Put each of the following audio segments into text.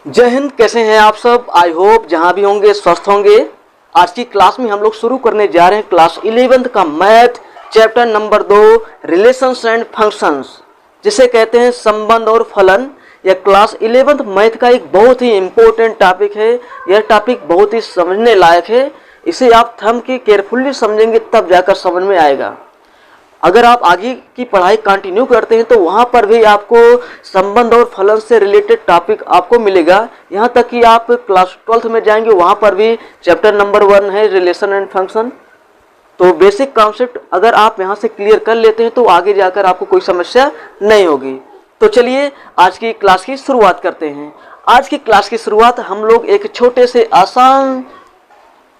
जय हिंद। कैसे हैं आप सब? आई होप जहां भी होंगे स्वस्थ होंगे। आज की क्लास में हम लोग शुरू करने जा रहे हैं क्लास 11th का math chapter number 2 relations and functions, जिसे कहते हैं संबंध और फलन। यह क्लास 11th मैथ का एक बहुत ही इम्पोर्टेंट टॉपिक है। यह टॉपिक बहुत ही समझने लायक है। इसे आप थम के केयरफुली समझेंगे तब जाकर समझ में आएगा। अगर आप आगे की पढ़ाई कंटिन्यू करते हैं तो वहाँ पर भी आपको संबंध और फलन से रिलेटेड टॉपिक आपको मिलेगा। यहाँ तक कि आप क्लास 12th में जाएंगे, वहाँ पर भी चैप्टर नंबर 1 है रिलेशन एंड फंक्शन। तो बेसिक कॉन्सेप्ट अगर आप यहाँ से क्लियर कर लेते हैं तो आगे जाकर आपको कोई समस्या नहीं होगी। तो चलिए आज की क्लास की शुरुआत करते हैं। आज की क्लास की शुरुआत हम लोग एक छोटे से आसान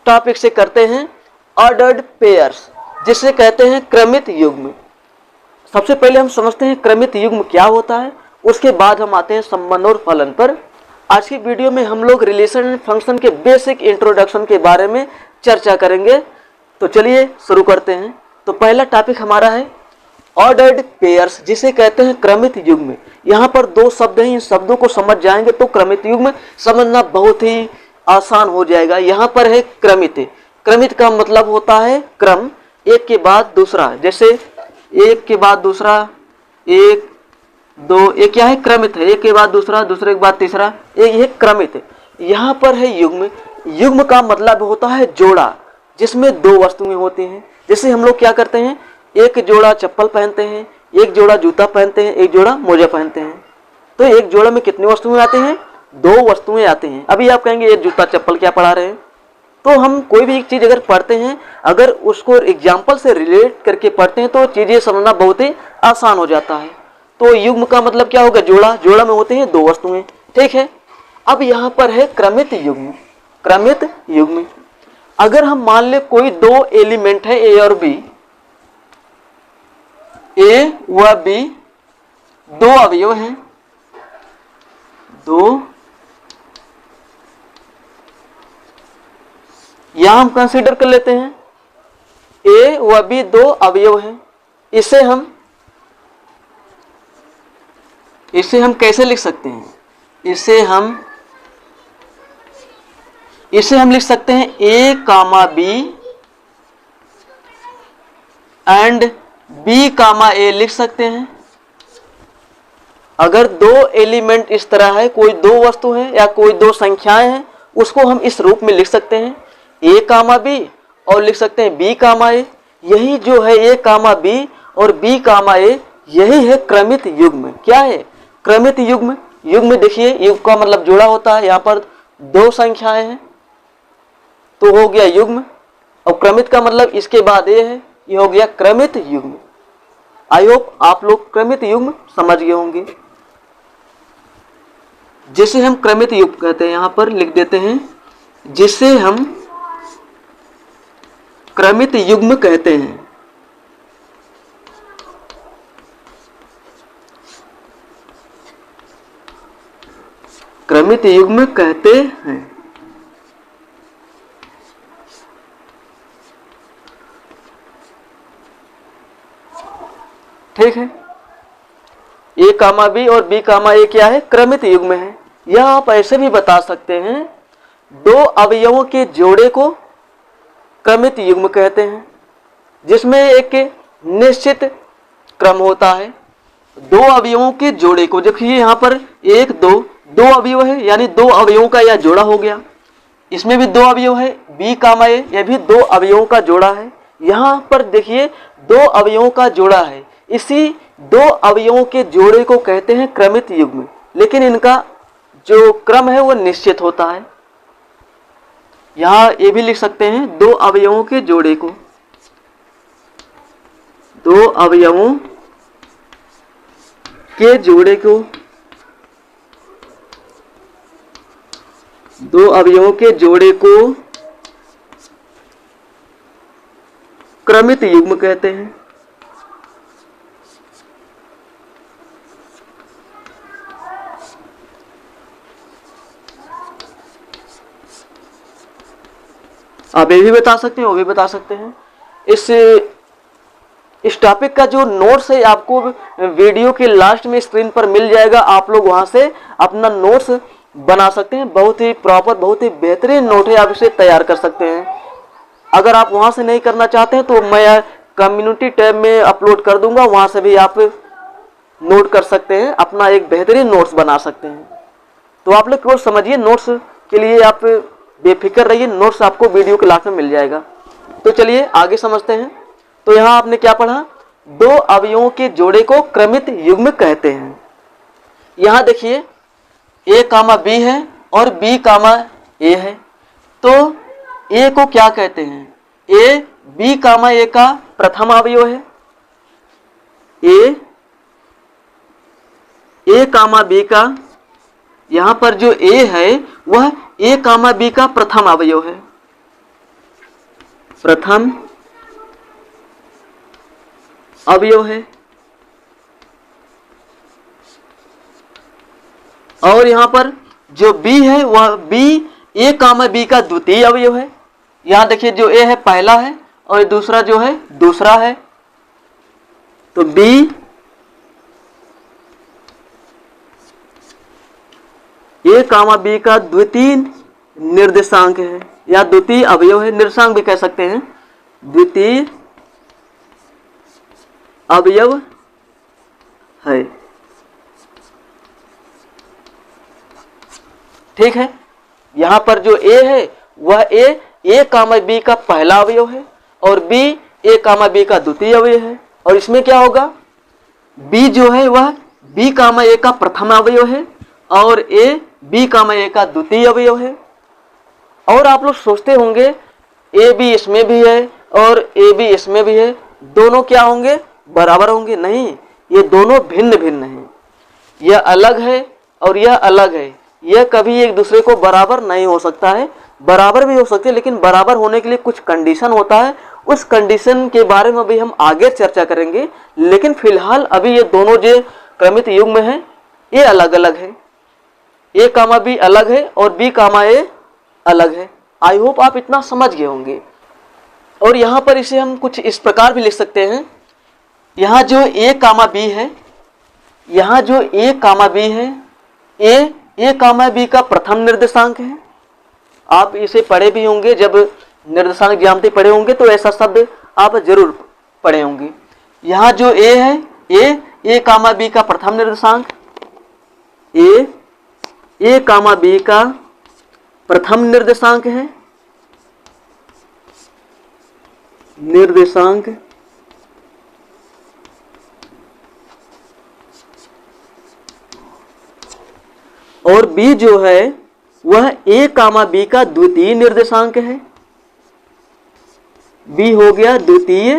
टॉपिक से करते हैं, ऑर्डर्ड पेयर्स, जिसे कहते हैं क्रमित युग्म। सबसे पहले हम समझते हैं क्रमित युग्म क्या होता है, उसके बाद हम आते हैं संबंध और फलन पर। आज की वीडियो में हम लोग रिलेशन एंड फंक्शन के बेसिक इंट्रोडक्शन के बारे में चर्चा करेंगे। तो चलिए शुरू करते हैं। तो पहला टॉपिक हमारा है ऑर्डर्ड पेयर्स, जिसे कहते हैं क्रमित युग्म। यहाँ पर दो शब्द हैं, इन शब्दों को समझ जाएंगे तो क्रमित युग्म समझना बहुत ही आसान हो जाएगा। यहाँ पर है क्रमित। क्रमित का मतलब होता है क्रम, एक के बाद दूसरा, जैसे एक के बाद दूसरा, एक दो, एक क्या है क्रमित है, एक के बाद दूसरा, दूसरे के बाद तीसरा, एक ये क्रमित है। यहाँ पर है युग्म। युग्म का मतलब होता है जोड़ा, जिसमें दो वस्तुएं होती हैं। जैसे हम लोग क्या करते हैं, एक जोड़ा चप्पल पहनते हैं, एक जोड़ा जूता पहनते हैं, एक जोड़ा मोजा पहनते हैं। तो एक जोड़ा में कितनी वस्तुएं आती हैं? दो वस्तुएं आती हैं। अभी आप कहेंगे ये जूता चप्पल क्या पढ़ा रहे हैं? तो हम कोई भी एक चीज़ अगर पढ़ते हैं, अगर उसको एग्जाम्पल से रिलेट करके पढ़ते हैं तो चीज़ें समझना बहुत ही आसान हो जाता है। तो युग्म का मतलब क्या होगा? जोड़ा। जोड़ा में होते हैं दो वस्तुएं, ठीक है। अब यहाँ पर है क्रमित युग्म। क्रमित युग्म अगर हम मान ले कोई दो एलिमेंट है ए और बी, ए व बी दो अवयव हैं, दो, यहां हम कंसीडर कर लेते हैं ए व बी दो अवयव हैं। इसे हम कैसे लिख सकते हैं? इसे हम लिख सकते हैं ए comma B and B comma ए लिख सकते हैं। अगर दो एलिमेंट इस तरह है, कोई दो वस्तु है या कोई दो संख्याएं हैं, उसको हम इस रूप में लिख सकते हैं ए कामा बी और लिख सकते हैं बी कामा ए। यही जो है ए कामा बी और बी कामा ए, यही है क्रमित युग्म। क्या है क्रमित युग्म? युग्म देखिए, युग्म का मतलब जोड़ा होता है। यहाँ पर दो संख्याएं हैं तो हो गया युग्म, और क्रमित का मतलब इसके बाद ए है, ये हो गया क्रमित युग्म। आई होप आप लोग क्रमित युग्म समझ गए होंगे। जिसे हम क्रमित युग्म कहते हैं, यहाँ पर लिख देते हैं, जिसे हम क्रमित युग्म कहते हैं। क्रमित युग्म कहते हैं। ठीक है। ए कामा बी और बी कामा ए क्या है? क्रमित युग्म है। यह आप ऐसे भी बता सकते हैं, दो अवयवों के जोड़े को क्रमित युग्म कहते हैं, जिसमें एक निश्चित क्रम होता है। दो अवयवों के जोड़े को, देखिए यहाँ पर एक दो, दो अवयव है यानी दो अवयवों का यह जोड़ा हो गया। इसमें भी दो अवयव है, बी कामा ए, यह भी दो अवयवों का जोड़ा है। यहाँ पर देखिए दो अवयवों का जोड़ा है, इसी दो अवयवों के जोड़े को कहते हैं क्रमित युग्म। लेकिन इनका जो क्रम है वो निश्चित होता है। यहाँ ये भी लिख सकते हैं दो अवयवों के जोड़े को, दो अवयवों के जोड़े को, दो अवयवों के जोड़े को क्रमित युग्म कहते हैं। आप ये भी बता सकते हैं, वो भी बता सकते हैं। इस टॉपिक का जो नोट्स है आपको वीडियो के लास्ट में स्क्रीन पर मिल जाएगा। आप लोग वहां से अपना नोट्स बना सकते हैं। बहुत ही प्रॉपर, बहुत ही बेहतरीन नोट है, आप इसे तैयार कर सकते हैं। अगर आप वहां से नहीं करना चाहते हैं तो मैं कम्युनिटी टैब में अपलोड कर दूंगा, वहां से भी आप नोट कर सकते हैं, अपना एक बेहतरीन नोट्स बना सकते हैं। तो आप लोग को समझिए, नोट्स के लिए आप बेफिक्र रहिए, नोट्स आपको वीडियो के लास्ट में मिल जाएगा। तो चलिए आगे समझते हैं। तो यहाँ आपने क्या पढ़ा, दो अवयवों के जोड़े को क्रमित युग्म कहते हैं। यहाँ देखिए ए कामा बी है और बी कामा ए है, तो ए को क्या कहते हैं, ए बी कामा ए का प्रथम अवयव है, ए कामा बी का, यहां पर जो ए है वह ए कामा बी का प्रथम अवयव है, प्रथम अवयव है। और यहां पर जो बी है वह बी ए कामा बी का द्वितीय अवयव है। यहां देखिए जो ए है पहला है और दूसरा जो है दूसरा है, तो बी ए कामा बी का द्वितीय निर्देशांक है या द्वितीय अवयव है, निर्देशांक भी कह सकते हैं, द्वितीय अवयव है। ठीक है, यहां पर जो ए है वह ए कामा बी का पहला अवयव है और बी ए कामा बी का द्वितीय अवयव है। और इसमें क्या होगा, बी जो है वह बी कामा ए का प्रथम अवयव है और ए बी कामा ए का द्वितीय अवयव है। और आप लोग सोचते होंगे ए बी इसमें भी है और ए बी इसमें भी है, दोनों क्या होंगे, बराबर होंगे? नहीं, ये दोनों भिन्न भिन्न हैं। यह अलग है और यह अलग है, यह कभी एक दूसरे को बराबर नहीं हो सकता है। बराबर भी हो सकते हैं, लेकिन बराबर होने के लिए कुछ कंडीशन होता है, उस कंडीशन के बारे में भी हम आगे चर्चा करेंगे। लेकिन फिलहाल अभी ये दोनों जो क्रमित युग्म में है ये अलग अलग है, ए कामा बी अलग है और बी कामा ए अलग है। आई होप आप इतना समझ गए होंगे। और यहाँ पर इसे हम कुछ इस प्रकार भी लिख सकते हैं, यहाँ जो ए कामा बी है, यहाँ जो ए कामा बी है, ए कामा बी का प्रथम निर्देशांक है। आप इसे पढ़े भी होंगे, जब निर्देशांक ज्यामिति पढ़े होंगे तो ऐसा शब्द आप जरूर पढ़े होंगे। यहाँ जो ए है, ए कामा बी का प्रथम निर्देशांक, ए कामा बी का प्रथम निर्देशांक है, निर्देशांक। और बी जो है वह ए कामा बी का द्वितीय निर्देशांक है। बी हो गया द्वितीय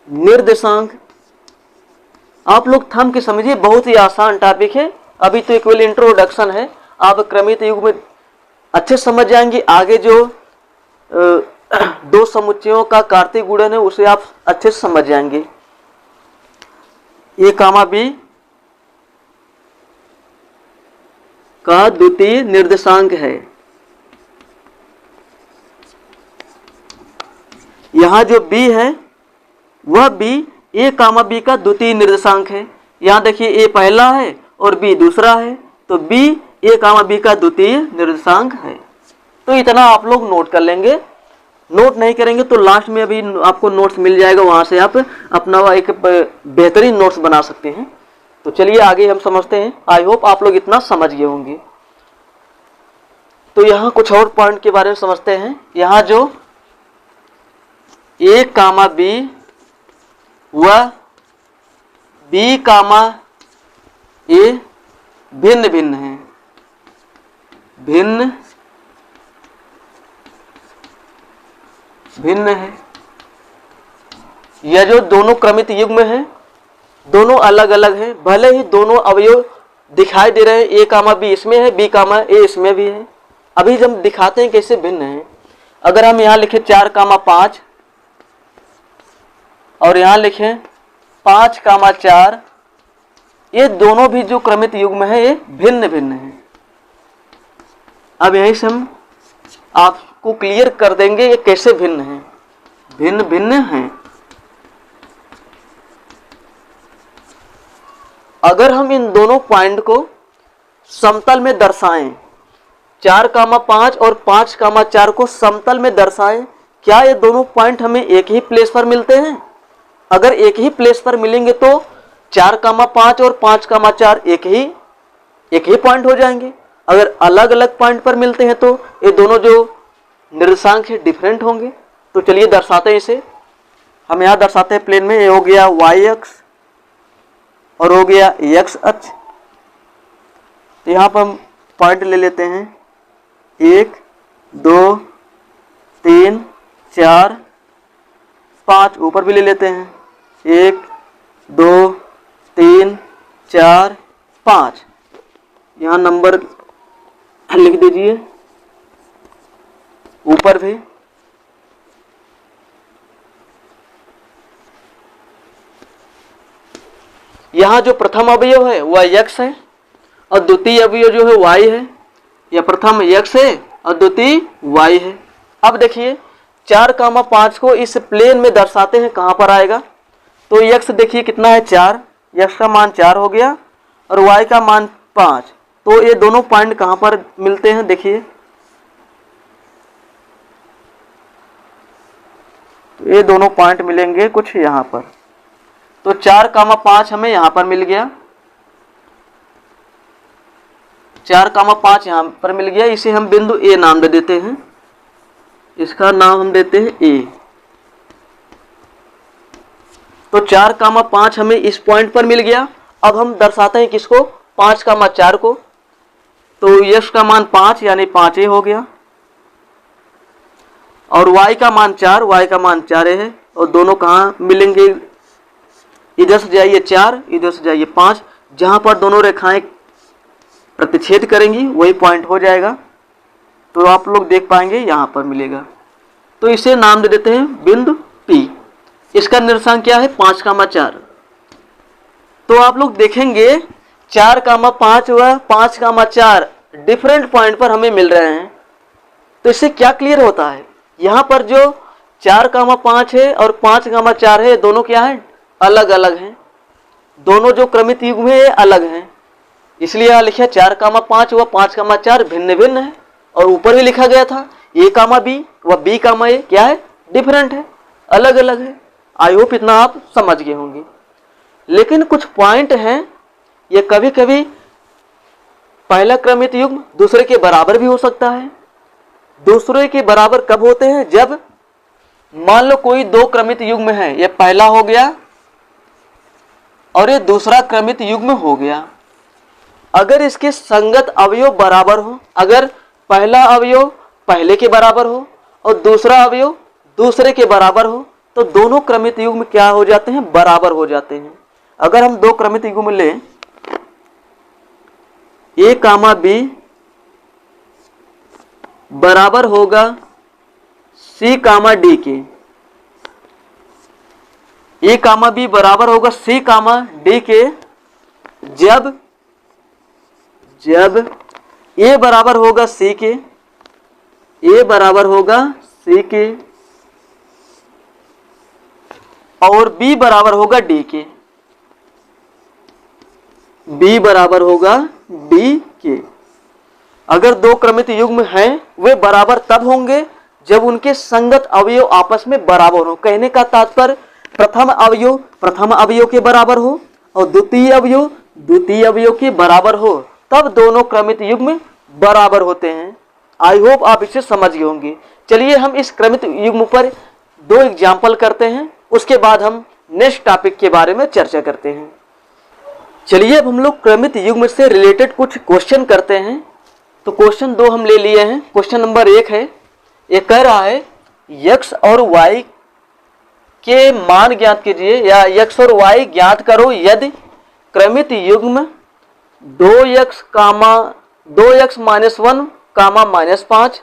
निर्देशांक। आप लोग थम के समझिए, बहुत ही आसान टॉपिक है, अभी तो केवल इंट्रोडक्शन है। आप क्रमित युग में अच्छे समझ जाएंगे, आगे जो दो समुच्चयों का कार्तीय गुणन है उसे आप अच्छे से समझ जाएंगे। ए कामा बी का द्वितीय निर्देशांक है। यहां जो बी है वह बी ए कामा बी का द्वितीय निर्देशांक है। यहां देखिए ए पहला है और बी दूसरा है, तो बी ए कामा बी का द्वितीय निर्देशांक है। तो इतना आप लोग नोट कर लेंगे। नोट नहीं करेंगे तो लास्ट में अभी आपको नोट्स मिल जाएगा, वहां से आप अपना एक बेहतरीन नोट्स बना सकते हैं। तो चलिए आगे हम समझते हैं। आई होप आप लोग इतना समझ गए होंगे। तो यहाँ कुछ और पॉइंट के बारे में समझते हैं। यहाँ जो ए कामा बी व बी कामा ए भिन्न भिन्न है, भिन्न भिन्न है। यह जो दोनों क्रमित युग्म है दोनों अलग अलग है, भले ही दोनों अवयव दिखाई दे रहे हैं, ए कामा बी इसमें है, बी कामा ए इसमें भी है। अभी जब दिखाते हैं कैसे भिन्न है। अगर हम यहाँ लिखें 4 कामा 5 और यहाँ लिखें 5 कामा 4, ये दोनों भी जो क्रमित युग्म है ये भिन्न भिन्न है। अब यहीं से हम आपको क्लियर कर देंगे ये कैसे भिन्न है, भिन्न भिन्न है। अगर हम इन दोनों पॉइंट को समतल में दर्शाएं। 4,5 और 5,4 को समतल में दर्शाएं। क्या ये दोनों पॉइंट हमें एक ही प्लेस पर मिलते हैं? अगर एक ही प्लेस पर मिलेंगे तो 4,5 और 5,4 एक ही पॉइंट हो जाएंगे। अगर अलग अलग पॉइंट पर मिलते हैं तो ये दोनों जो निर्देशांक है डिफरेंट होंगे। तो चलिए दर्शाते हैं इसे। हम यहाँ दर्शाते हैं प्लेन में। ये हो गया वाई अक्ष और हो गया एक्स अक्ष। तो यहाँ पर हम पॉइंट ले लेते हैं 1 2 3 4 5। ऊपर भी ले लेते हैं 1 2 3 4 5। यहाँ नंबर लिख दीजिए ऊपर भी। यहाँ जो प्रथम अवयव है वह x है और द्वितीय अवयव जो है y है। यह प्रथम x है और द्वितीय y है। अब देखिए 4,5 को इस प्लेन में दर्शाते हैं, कहाँ पर आएगा? तो x देखिए कितना है 4, x का मान 4 हो गया और y का मान 5। तो ये दोनों पॉइंट कहाँ पर मिलते हैं? देखिए तो ये दोनों पॉइंट मिलेंगे कुछ यहाँ पर। तो 4,5 हमें यहाँ पर मिल गया, 4,5 यहाँ पर मिल गया। इसे हम बिंदु ए नाम दे देते हैं। इसका नाम हम देते हैं ए। तो 4,5 हमें इस पॉइंट पर मिल गया। अब हम दर्शाते हैं किसको? 5,4 को। तो यश का मान 5 यानी 5a हो गया और y का मान 4, y का मान 4a है। और दोनों कहाँ मिलेंगे? इधर से जाइए 4, इधर से जाइए 5। जहाँ पर दोनों रेखाएं प्रतिच्छेद करेंगी वही पॉइंट हो जाएगा। तो आप लोग देख पाएंगे यहाँ पर मिलेगा। तो इसे नाम दे देते हैं बिंदु P। इसका निर्देशांक क्या है? 5,4। तो आप लोग देखेंगे 4,5 व 5,4 डिफरेंट पॉइंट पर हमें मिल रहे हैं। तो इससे क्या क्लियर होता है? यहाँ पर जो 4,5 है और 5,4 है, दोनों क्या है? अलग अलग हैं। दोनों जो क्रमित युग्म है ये अलग हैं। इसलिए यहाँ लिखा 4,5 व 5,4 भिन्न भिन्न है। और ऊपर भी लिखा गया था a, b व b, a क्या है? डिफरेंट है, अलग अलग है। आई होप इतना आप समझ गए होंगे। लेकिन कुछ पॉइंट हैं, ये कभी कभी पहला क्रमित युग्म दूसरे के बराबर भी हो सकता है। दूसरे के बराबर कब होते हैं? जब मान लो कोई दो क्रमित युग्म है, ये पहला हो गया और ये दूसरा क्रमित युग्म हो गया। अगर इसके संगत अवयव बराबर हो, अगर पहला अवयव पहले के बराबर हो और दूसरा अवयव दूसरे के बराबर हो, तो दोनों क्रमित युग्म क्या हो जाते हैं? बराबर हो जाते हैं। अगर हम दो क्रमित युग्म लें a, b बराबर होगा c, d के। a, b बराबर होगा c, d के जब a बराबर होगा c के, a बराबर होगा c के और b बराबर होगा d के, b बराबर होगा d के। अगर दो क्रमित युग्म हैं वे बराबर तब होंगे जब उनके संगत अवयव आपस में बराबर हो। कहने का तात्पर्य प्रथम अवयव के बराबर हो और द्वितीय अवयव के बराबर हो, तब दोनों क्रमित युग्म बराबर होते हैं। आई होप आप इसे समझ गए होंगे। चलिए हम इस क्रमित युग्म पर दो एग्जाम्पल करते हैं, उसके बाद हम नेक्स्ट टॉपिक के बारे में चर्चा करते हैं। चलिए अब हम लोग क्रमित युग्म से रिलेटेड कुछ क्वेश्चन करते हैं। तो क्वेश्चन 2 हम ले लिए हैं। क्वेश्चन नंबर 1 है, ये कह रहा है x और y के मान ज्ञात कीजिए या x और y ज्ञात करो यदि क्रमित युग्म 2x -1, -5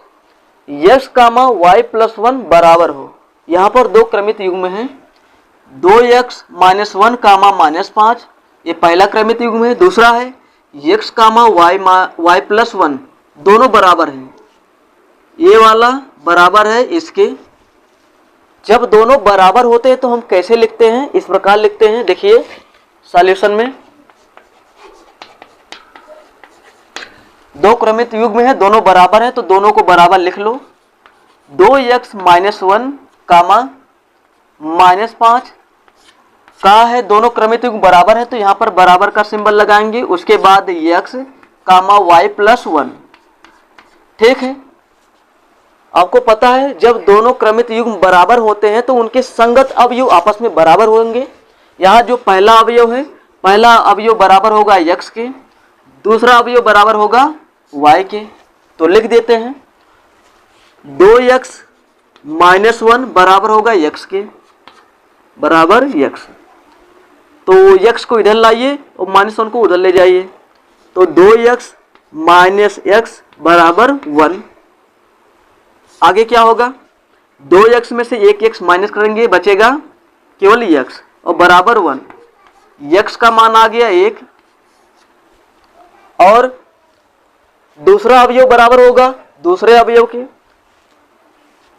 x, y + 1 बराबर हो। यहाँ पर दो क्रमित युग्म हैं, 2x -1, -5 ये पहला क्रमित युग्म है। दूसरा है x, y + 1 दोनों बराबर हैं। ये वाला बराबर है इसके। जब दोनों बराबर होते हैं तो हम कैसे लिखते हैं? इस प्रकार लिखते हैं, देखिए सॉल्यूशन में दो क्रमित युग्म है, दोनों बराबर है तो दोनों को बराबर लिख लो। 2x माइनस 1 कामा -5 का है, दोनों क्रमित युग्म बराबर है तो यहाँ पर बराबर का सिंबल लगाएंगे। उसके बाद x कामा y प्लस 1। ठीक है, आपको पता है जब दोनों क्रमित युग्म बराबर होते हैं तो उनके संगत अवयव आपस में बराबर होंगे। यहाँ जो पहला अवयव है, पहला अवयव बराबर होगा x के, दूसरा अवयव बराबर होगा y के। तो लिख देते हैं 2x माइनस 1 बराबर होगा x के, बराबर x। तो x को इधर लाइए और -1 को उधर ले जाइए, तो 2x माइनस x बराबर 1। आगे क्या होगा, 2x में से एक x माइनस करेंगे, बचेगा केवल x और बराबर 1। x का मान आ गया 1 और दूसरा अवयव बराबर होगा दूसरे अवयव के,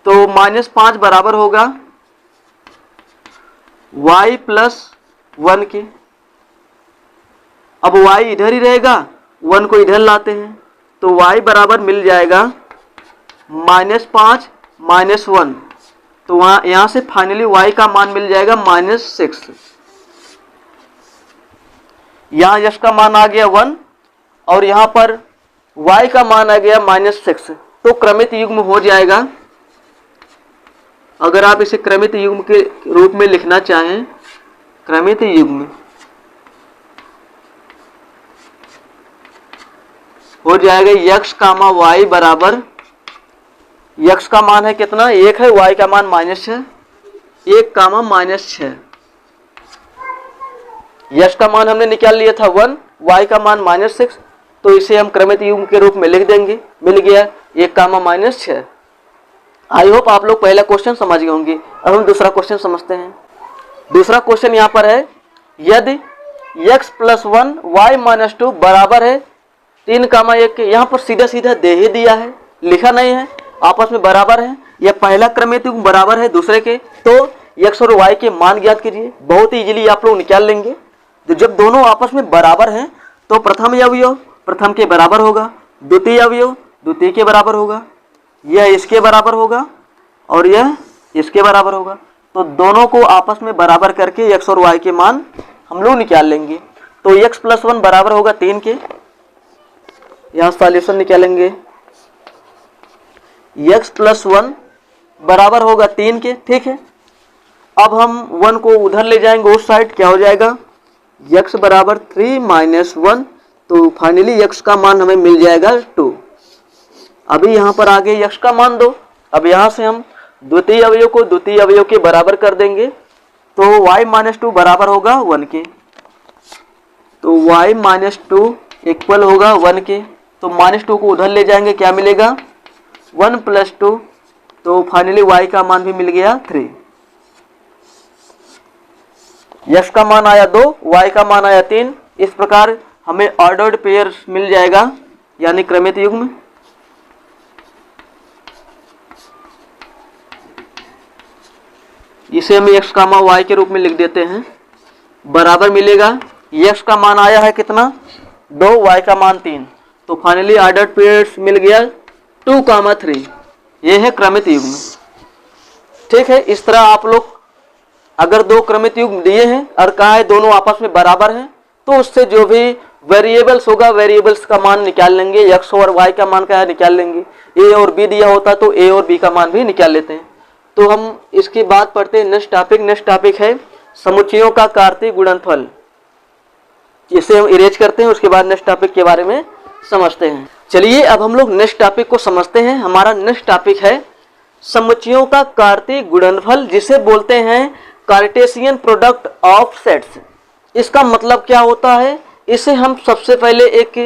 तो -5 बराबर होगा y प्लस 1 के। अब y इधर ही रहेगा, 1 को इधर लाते हैं तो y बराबर मिल जाएगा -5 माइनस 1, तो यहां से फाइनली y का मान मिल जाएगा -6। यहां यश का मान आ गया 1 और यहां पर y का मान आ गया -6, तो क्रमित युग्म हो जाएगा। अगर आप इसे क्रमित युग्म के रूप में लिखना चाहें, क्रमित युग्म हो जाएगा x कामा y बराबर, x का मान है कितना 1 है, y का मान -6, 1 कामा -6। यश का मान हमने निकाल लिया था 1, y का मान -6, तो इसे हम क्रमित युग्म के रूप में लिख देंगे। मिल गया 1 कामा -6। आई होप आप लोग पहला क्वेश्चन समझ गए होंगे। अब हम दूसरा क्वेश्चन समझते हैं। दूसरा क्वेश्चन यहाँ पर है, यदि x प्लस 1 y माइनस 2 बराबर है 3 कामा 1 के। यहाँ पर सीधा सीधा दे ही दिया है, लिखा नहीं है, आपस में बराबर है। यह पहला क्रमित युग्म बराबर है दूसरे के, तो x और y के मान ज्ञात कीजिए। बहुत ही इजीली आप लोग निकाल लेंगे। तो जब दोनों आपस में बराबर हैं तो प्रथम अवयव प्रथम के बराबर होगा, द्वितीय अवयव द्वितीय के बराबर होगा, यह इसके बराबर होगा और यह इसके बराबर होगा। तो दोनों को आपस में बराबर करके x और y के मान हम लोग निकाल लेंगे। तो x प्लस 1 बराबर होगा 3 के, यहाँ सॉल्यूशन निकालेंगे। x प्लस 1 बराबर होगा 3 के, ठीक है। अब हम 1 को उधर ले जाएंगे उस साइड, क्या हो जाएगा x बराबर 3 माइनस 1, तो फाइनली x का मान हमें मिल जाएगा 2। अभी यहाँ पर आगे x का मान दो। अब यहाँ से हम द्वितीय अवयव को द्वितीय अवयव के बराबर कर देंगे, तो y माइनस 2 बराबर होगा 1 के, तो y माइनस 2 इक्वल होगा 1 के। तो -2 को उधर ले जाएंगे, क्या मिलेगा 1 प्लस 2, तो फाइनली y का मान भी मिल गया 3। यश का मान आया 2, y का मान आया 3। इस प्रकार हमें ऑर्डर्ड पेयर मिल जाएगा, यानी क्रमित युग्म। इसे हम x कामा y के रूप में लिख देते हैं, बराबर मिलेगा। x का मान आया है कितना 2, y का मान 3, तो फाइनली ऑर्डर्ड पेयर्स मिल गया 2 कामा 3। ये है क्रमित युग्म, ठीक है। इस तरह आप लोग अगर दो क्रमित युग्म दिए हैं और कहा है दोनों आपस में बराबर हैं, तो उससे जो भी वेरिएबल्स होगा वेरिएबल्स का मान निकाल लेंगे। x और y का मान क्या है निकाल लेंगे। a और b दिया होता तो a और b का मान भी निकाल लेते हैं। तो हम इसके बाद पढ़ते हैं नेक्स्ट टॉपिक। नेक्स्ट टॉपिक है समुच्चयों का कार्तीय गुणनफल। इसे हम इरेज करते हैं, उसके बाद नेक्स्ट टॉपिक के बारे में समझते हैं। चलिए अब हम लोग नेक्स्ट टॉपिक को समझते हैं। हमारा नेक्स्ट टॉपिक है समुच्चयों का कार्तीय गुणनफल, जिसे बोलते हैं कार्टेशियन प्रोडक्ट ऑफ सेट्स। इसका मतलब क्या होता है, इसे हम सबसे पहले एक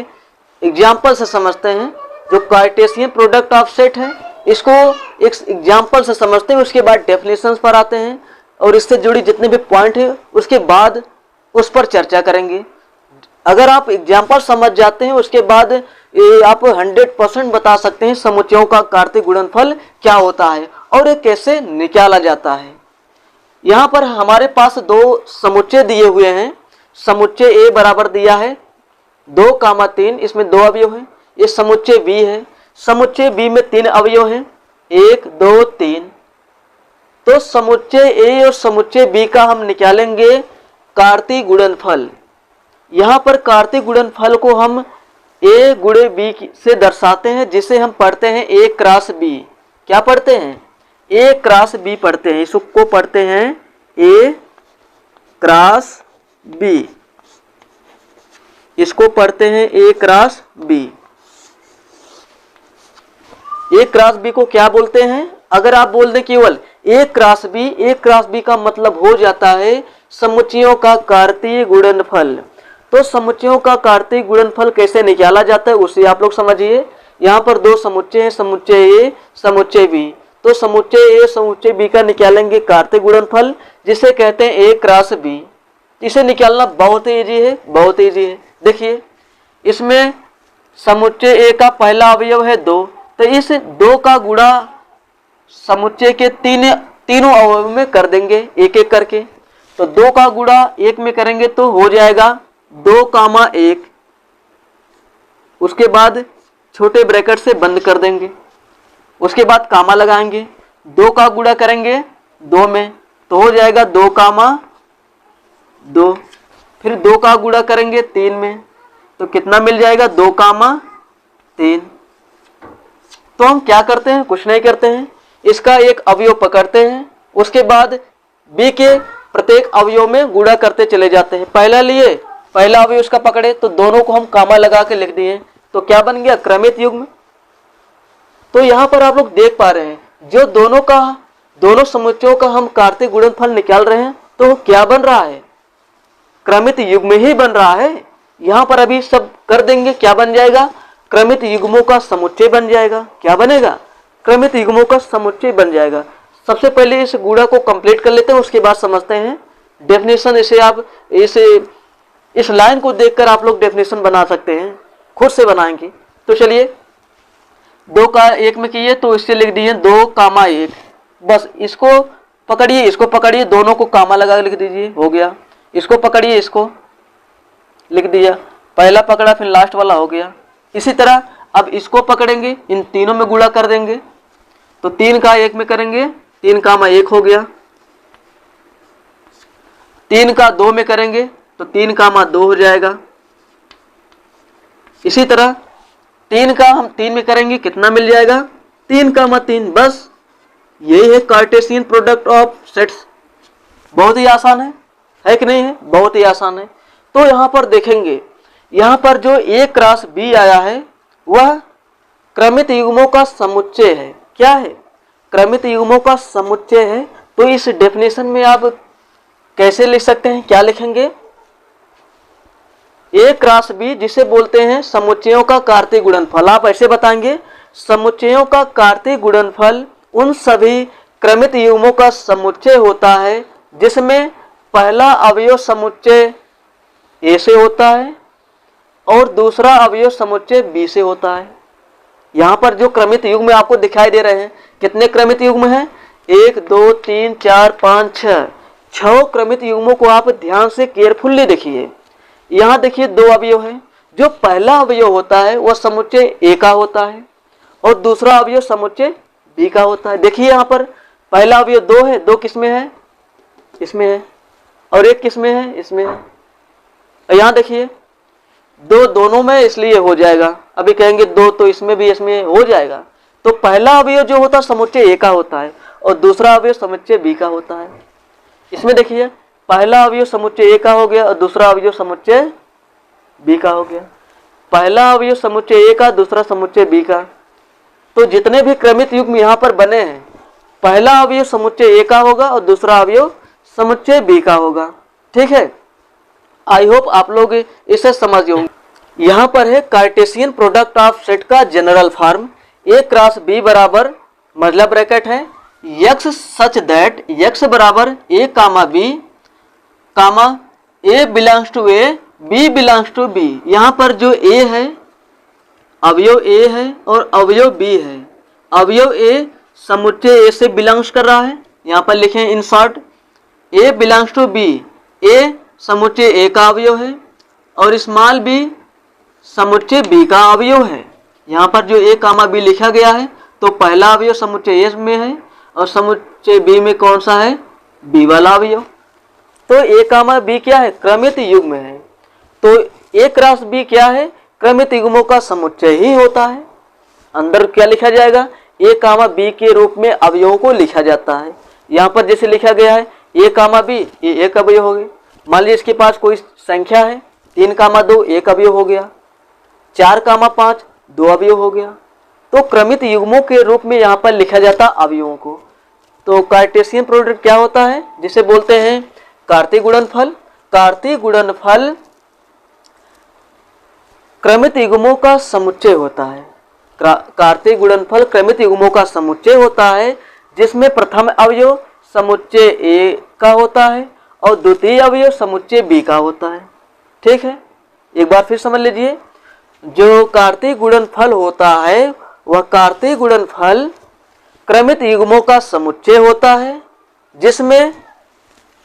एग्जाम्पल से समझते हैं। जो कार्टेशियन प्रोडक्ट ऑफ सेट है, इसको एक एग्जाम्पल से समझते हैं, उसके बाद डेफिनेशंस पर आते हैं और इससे जुड़ी जितने भी पॉइंट है उसके बाद उस पर चर्चा करेंगे। अगर आप एग्जाम्पल समझ जाते हैं, उसके बाद आप 100% बता सकते हैं समुच्चयों का कार्तीय गुणनफल क्या होता है और ये कैसे निकाला जाता है। यहाँ पर हमारे पास दो समुच्चय दिए हुए हैं। समुच्चय ए बराबर दिया है 2 कामा 3, इसमें 2 अवयव हैं। ये समुच्चय बी है। समुच्चय बी में 3 अवयव हैं, 1 2 3। तो समुच्चय ए और समुच्चय बी का हम निकालेंगे कार्तीय गुणनफल। यहाँ पर कार्तीय गुणनफल को हम ए गुणे बी से दर्शाते हैं, जिसे हम पढ़ते हैं ए क्रॉस बी। क्या पढ़ते हैं? ए क्रॉस बी पढ़ते हैं। इसको पढ़ते हैं ए क्रॉस बी, इसको पढ़ते हैं ए क्रॉस बी। ए क्रॉस बी को क्या बोलते हैं? अगर आप बोल दें केवल ए क्रॉस बी, ए क्रॉस बी का मतलब हो जाता है समुच्चयों का कार्तीय गुणनफल। तो समुच्चयों का कार्तीय गुणनफल कैसे निकाला जाता है उसे आप लोग समझिए। यहाँ पर 2 समुच्चय हैं, समुच्चय ए समुच्चय बी। तो समुच्चय ए समुच्चय बी का निकालेंगे कार्तीय गुणनफल, जिसे कहते हैं ए क्रॉस बी। इसे निकालना बहुत ईजी है, बहुत ईजी है। देखिए इसमें समुच्चय ए का पहला अवयव है 2, तो इस 2 का गुणा समुच्चय के तीनों अवयव में कर देंगे एक एक करके। तो 2 का गुणा 1 में करेंगे तो हो जाएगा 2, 1। उसके बाद छोटे ब्रैकेट से बंद कर देंगे, उसके बाद कामा लगाएंगे। 2 का गुणा करेंगे 2 में तो हो जाएगा 2, फिर 2 का गुणा करेंगे 3 में तो कितना मिल जाएगा 2, 3। तो हम क्या करते हैं? कुछ नहीं करते हैं, इसका एक अवयव पकड़ते हैं, उसके बाद बी के प्रत्येक अवयव में गुणा करते चले जाते हैं। पहला लिए, पहला अवयव उसका पकड़े तो दोनों को हम कामा लगा के लिख दिए, तो क्या बन गया? क्रमित युग्म। तो यहाँ पर आप लोग देख पा रहे हैं जो दोनों समुच्चयों का हम कार्तीय गुणनफल निकाल रहे हैं, तो क्या बन रहा है? क्रमित युग्म ही बन रहा है। यहाँ पर अभी सब कर देंगे, क्या बन जाएगा? क्रमित युग्मों का समुच्चय बन जाएगा। क्या बनेगा? क्रमित युग्मों का समुच्चय बन जाएगा। सबसे पहले इस गुणा को कंप्लीट कर लेते हैं, उसके बाद समझते हैं डेफिनेशन। इस लाइन को देखकर आप लोग डेफिनेशन बना सकते हैं, खुद से बनाएंगे। तो चलिए 2 का 1 में किए तो इससे लिख दिए 2, 1। बस इसको पकड़िए, इसको पकड़िए, दोनों को कामा लगा लिख दीजिए, हो गया। इसको पकड़िए, इसको लिख दिया, पहला पकड़ा फिर लास्ट वाला हो गया। इसी तरह अब इसको पकड़ेंगे, इन तीनों में गुणा कर देंगे तो 3 का 1 में करेंगे, 3, 1 हो गया। 3 का 2 में करेंगे तो 3, 2 हो जाएगा। इसी तरह 3 का हम 3 में करेंगे, कितना मिल जाएगा? 3, 3। बस यही है कार्टेशियन प्रोडक्ट ऑफ सेट्स। बहुत ही आसान है कि नहीं है? बहुत ही आसान है। तो यहाँ पर देखेंगे, यहाँ पर जो ए क्रॉस बी आया है वह क्रमित युग्मों का समुच्चय है। क्या है? क्रमित युग्मों का समुच्चय है। तो इस डेफिनेशन में आप कैसे लिख सकते हैं? क्या लिखेंगे? ए क्रॉस बी जिसे बोलते हैं समुच्चयों का कार्तीय गुणनफल। आप ऐसे बताएंगे, समुच्चयों का कार्तीय गुणनफल उन सभी क्रमित युग्मों का समुच्चय होता है जिसमें पहला अवयव समुच्चय ए से होता है और दूसरा अवयव समुच्चय बी से होता है। यहाँ पर जो क्रमित युग्म आपको दिखाई दे रहे हैं, कितने क्रमित युग्म हैं? 1 2 3 4 5 6 क्रमित युग्मों को आप ध्यान से केयरफुल्ली देखिए। यहाँ देखिए 2 अवयव हैं। जो पहला अवयव होता है वह समुच्चय ए का होता है और दूसरा अवयव समुच्चय बी का होता है। देखिए यहाँ पर पहला अवयव 2 है, 2 किस में है? इसमें है, और 1 किस में है? इसमें है। यहाँ देखिए 2 दोनों में, इसलिए हो जाएगा। अभी कहेंगे 2 तो इसमें भी, इसमें हो जाएगा। तो पहला अवयव जो होता है समुच्चय ए का होता है और दूसरा अवयव समुच्चय बी का होता है। इसमें देखिए पहला अवयव समुच्चय ए का हो गया और दूसरा अवयव समुच्चय बी का हो गया। पहला अवयव समुच्चय ए का, दूसरा समुच्चय बी का। तो जितने भी क्रमित युग्म यहाँ पर बने हैं, पहला अवयव समुच्चय ए का होगा और दूसरा अवयव समुच्चय बी का होगा। ठीक है, आई होप आप लोग इसे समझ होंगे। यहाँ पर है कार्टेशियन प्रोडक्ट ऑफ सेट का general form. A cross B बराबर, मतलब ब्रैकेट है, एक्स सच दैट एक्स बराबर A comma B comma A belongs to A, B belongs to B. यहाँ पर जो ए है अवयव ए है और अवयव बी है। अवयव ए समुच्चय ए से बिलोंग्स कर रहा है, यहाँ पर लिखें in short A belongs to B. A समुच्चय ए का अवयव है और स्मॉल बी समुच्चय बी का अवयव है। यहाँ पर जो ए कामा बी लिखा गया है तो पहला अवयव समुच्चय ए में है और समुच्चय बी में कौन सा है, बी वाला अवयव। तो ए कामा बी क्या है, क्रमित युग्म है। तो ए क्रॉस बी क्या है, क्रमित युग्मों का समुच्चय ही होता है। अंदर क्या लिखा जाएगा, ए कामा बी के रूप में अवयवों को लिखा जाता है। यहाँ पर जैसे लिखा गया है ए कामा बी, ये एक अवयव हो गए। मान लीजिए इसके पास कोई संख्या है 3 कामा 2, एक अवयव हो गया। 4 कामा 5, 2 अवयव हो गया। तो क्रमित युग्मों के रूप में यहाँ पर लिखा जाता अवयवों को। तो कार्टेशियन प्रोडक्ट क्या होता है, जिसे बोलते हैं कार्तीय गुणनफल। कार्तीय गुणनफल क्रमित युग्मों का समुच्चय होता है। कार्तीय गुणनफल क्रमित युग्मों का समुच्चय होता है, जिसमें प्रथम अवयव समुच्चय ए का होता है और द्वितीय अवयव समुच्चय बी का होता है। ठीक है, एक बार फिर समझ लीजिए। जो कार्तीय गुणनफल होता है वह कार्तीय गुणनफल क्रमित युग्मों का समुच्चय होता है, जिसमें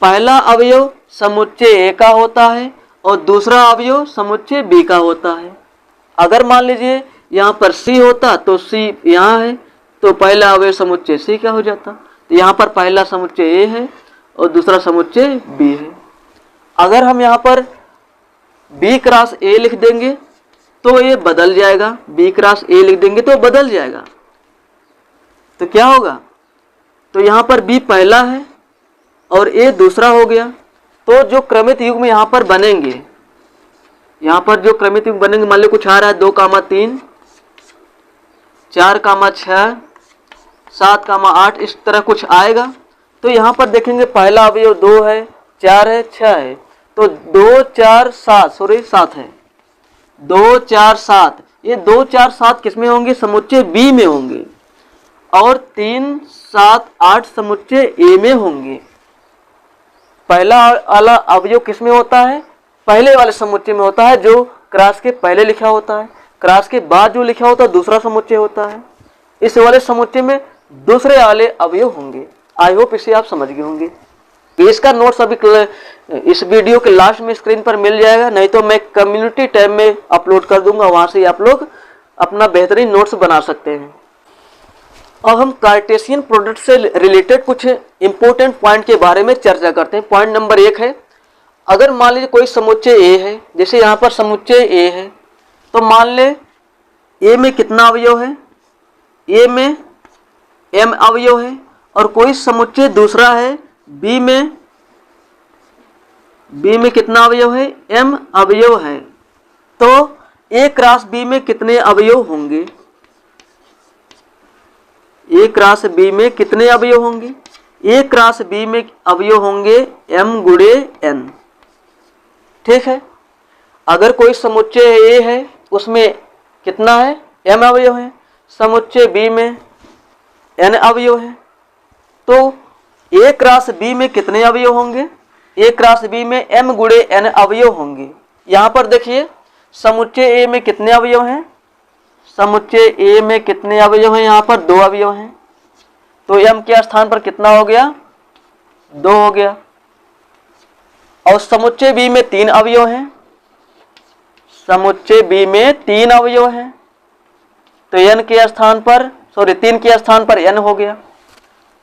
पहला अवयव समुच्चय ए का होता है और दूसरा अवयव समुच्चय बी का होता है। अगर मान लीजिए यहाँ पर सी होता तो सी यहाँ है, तो पहला अवयव समुच्चय सी का हो जाता। तो यहाँ पर पहला समुच्चय ए है और दूसरा समुच्चय बी है। अगर हम यहाँ पर बी क्रॉस ए लिख देंगे तो ये बदल जाएगा, बी क्रॉस ए लिख देंगे तो बदल जाएगा। तो क्या होगा, तो यहाँ पर बी पहला है और ए दूसरा हो गया। तो जो क्रमित युग्म यहाँ पर बनेंगे, यहाँ पर जो क्रमित युग्म बनेंगे, मान लो कुछ आ रहा है 2 कामा 3, 4 कामा 6, 7 कामा 8, इस तरह कुछ आएगा। तो यहाँ पर देखेंगे पहला अवयव 2 है, 4 है, 6 है। तो 2 4 7 7 है, 2 4 7, ये 2 4 7 किसमें होंगे, समुच्चय बी में होंगे और 3 7 8 समुच्चय ए में होंगे। पहला वाला अवयव किसमें होता है, पहले वाले समुच्चय में होता है, जो क्रॉस के पहले लिखा होता है। क्रॉस के बाद जो लिखा होता है दूसरा समुच्चय होता है। इस वाले समुच्चय में दूसरे वाले अवयव होंगे। आई होप इसे आप समझ गए होंगे। इसका नोट्स अभी इस वीडियो के लास्ट में स्क्रीन पर मिल जाएगा, नहीं तो मैं कम्युनिटी टैब में अपलोड कर दूंगा, वहां से आप लोग अपना बेहतरीन नोट्स बना सकते हैं। अब हम कार्टेशियन प्रोडक्ट से रिलेटेड कुछ इंपॉर्टेंट पॉइंट के बारे में चर्चा करते हैं। पॉइंट नंबर 1 है, अगर मान लीजिए कोई समुच्चय ए है, जैसे यहाँ पर समुच्चय ए है, तो मान ले ए में कितना अवयव है, ए में m अवयव है, और कोई समुच्चय दूसरा है बी में कितना अवयव है, m अवयव है। तो ए क्रॉस बी में कितने अवयव होंगे, ए क्रॉस बी में कितने अवयव होंगे, ए क्रॉस बी में अवयव होंगे m गुणे n। ठीक है, अगर कोई समुच्चय ए है उसमें कितना है, m अवयव है, समुच्चय बी में n अवयव है, तो ए क्रॉस बी में कितने अवयव होंगे, ए क्रॉस बी में m गुणे n अवयव होंगे। यहाँ पर देखिए समुच्चय ए में कितने अवयव हैं, समुच्चय ए में कितने अवयव हैं, यहाँ पर 2 अवयव हैं। तो m के स्थान पर कितना हो गया, 2 हो गया। और समुच्चय बी में 3 अवयव हैं, समुच्चय बी में 3 अवयव हैं, तो n के स्थान पर 3 के स्थान पर n हो गया।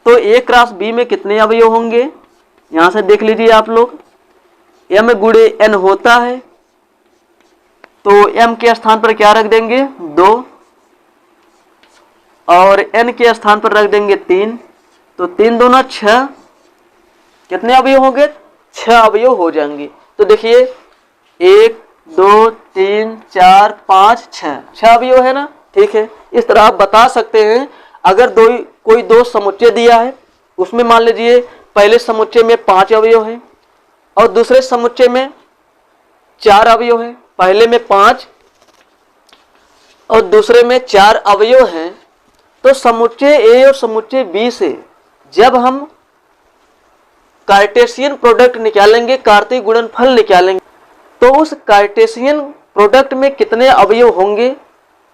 तो ए क्रॉस बी में कितने अवयव होंगे, यहां से देख लीजिए आप लोग, m गुणे n होता है, तो m के स्थान पर क्या रख देंगे, 2, और n के स्थान पर रख देंगे 3, तो 3 दूना 6, कितने अवयव होंगे, 6 अवयव हो जाएंगे। तो देखिए 1 2 3 4 5 6 अवयव है ना। ठीक है, इस तरह आप बता सकते हैं। अगर कोई दो समुच्चय दिया है, उसमें मान लीजिए पहले समुच्चय में 5 अवयव है और दूसरे समुच्चय में 4 अवयव है, पहले में 5 और दूसरे में 4 अवयव हैं, तो समुच्चय ए और समुच्चय बी से जब हम कार्टेशियन प्रोडक्ट निकालेंगे, कार्तीय गुणनफल निकालेंगे, तो उस कार्टेशियन प्रोडक्ट में कितने अवयव होंगे,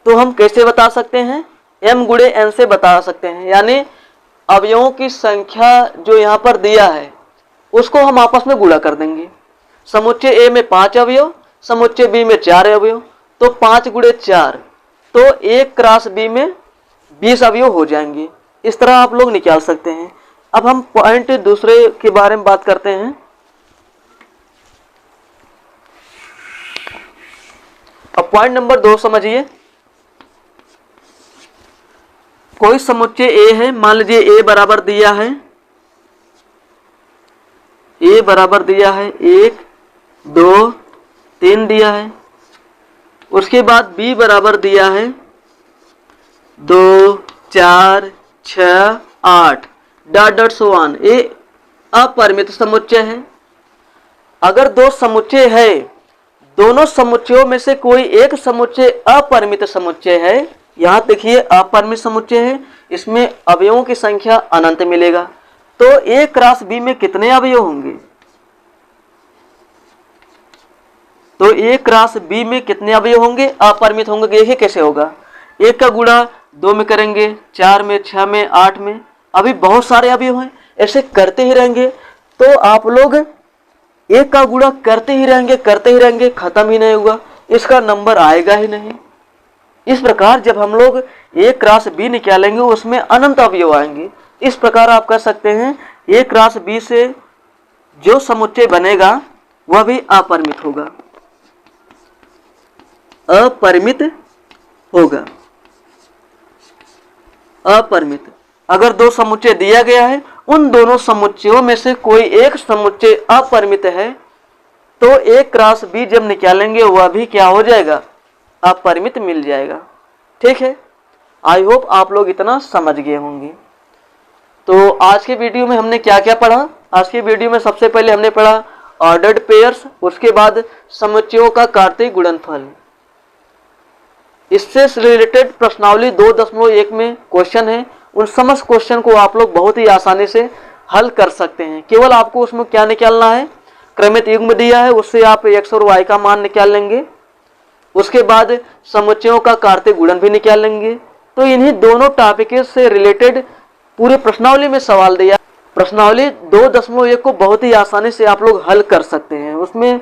तो हम कैसे बता सकते हैं, m गुणे n से बता सकते हैं। यानी अवयवों की संख्या जो यहाँ पर दिया है उसको हम आपस में गुणा कर देंगे। समुच्चय ए में 5 अवयव, समुच्चय बी में 4 अवयव, तो 5 गुणे 4 तो A क्रॉस B में 20 अवयव हो जाएंगे। इस तरह आप लोग निकाल सकते हैं। अब हम पॉइंट दूसरे के बारे में बात करते हैं। अब पॉइंट नंबर 2 समझिए। कोई समुच्चय A है, मान लीजिए A बराबर दिया है, A बराबर दिया है 1 2 3 दिया है। उसके बाद B बराबर दिया है 2 4 6 8 डॉट डॉट सो ऑन। ये अपरिमित समुच्चय है। अगर दो समुच्चय है, दोनों समुच्चयों में से कोई एक समुच्चय अपरिमित समुच्चय है, यहां देखिए अपरिमित समुच्चय है, इसमें अवयवों की संख्या अनंत मिलेगा, तो A क्रॉस B में कितने अवयव होंगे? तो A क्रॉस B में कितने अवयव होंगे? अपरिमित होंगे। देखिए कैसे होगा, 1 का गुणा 2 में करेंगे, 4 में, 6 में, 8 में, अभी बहुत सारे अवयव हैं, ऐसे करते ही रहेंगे तो आप लोग 1 का गुणा करते ही रहेंगे, खत्म ही नहीं होगा, इसका नंबर आएगा ही नहीं। इस प्रकार जब हम लोग A क्रॉस B निकालेंगे उसमें अनंत अवयव आएंगे। इस प्रकार आप कह सकते हैं A क्रॉस B से जो समुच्चय बनेगा वह भी अपरिमित होगा, अपरिमित होगा, अपरिमित। अगर दो समुच्चय दिया गया है, उन दोनों समुच्चयों में से कोई एक समुच्चय अपरिमित है, तो A क्रॉस B जब निकालेंगे वह भी क्या हो जाएगा? अपरिमित मिल जाएगा। ठीक है, आई होप आप लोग इतना समझ गए होंगे। तो आज के वीडियो में हमने क्या क्या पढ़ा? आज के वीडियो में सबसे पहले हमने पढ़ा ऑर्डर्ड पेयर्स, उसके बाद समुच्चयों का कार्तीय गुणनफल। इससे रिलेटेड प्रश्नावली 2.1 में क्वेश्चन है, उन समस्त क्वेश्चन को आप लोग बहुत ही आसानी से हल कर सकते हैं। केवल आपको उसमें क्या निकालना है, क्रमित युग्म दिया है, उससे आप x और y का मान निकाल लेंगे, उसके बाद समुच्चयों का कार्तीय गुणन भी निकाल लेंगे। तो इन्हीं दोनों टॉपिक से रिलेटेड पूरे प्रश्नावली में सवाल दिया। प्रश्नावली 2.1 को बहुत ही आसानी से आप लोग हल कर सकते हैं, उसमें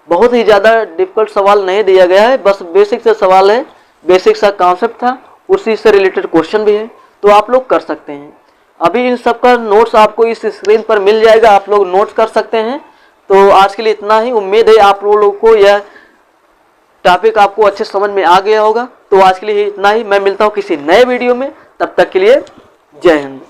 बहुत ही ज़्यादा डिफिकल्ट सवाल नहीं दिया गया है, बस बेसिक से सवाल है, बेसिक सा कॉन्सेप्ट था, उसी से रिलेटेड क्वेश्चन भी है, तो आप लोग कर सकते हैं। अभी इन सब का नोट्स आपको इस स्क्रीन पर मिल जाएगा, आप लोग नोट्स कर सकते हैं। तो आज के लिए इतना ही। उम्मीद है आप लोगों को यह टॉपिक आपको अच्छे समझ में आ गया होगा। तो आज के लिए इतना ही, मैं मिलता हूँ किसी नए वीडियो में, तब तक के लिए जय हिंद।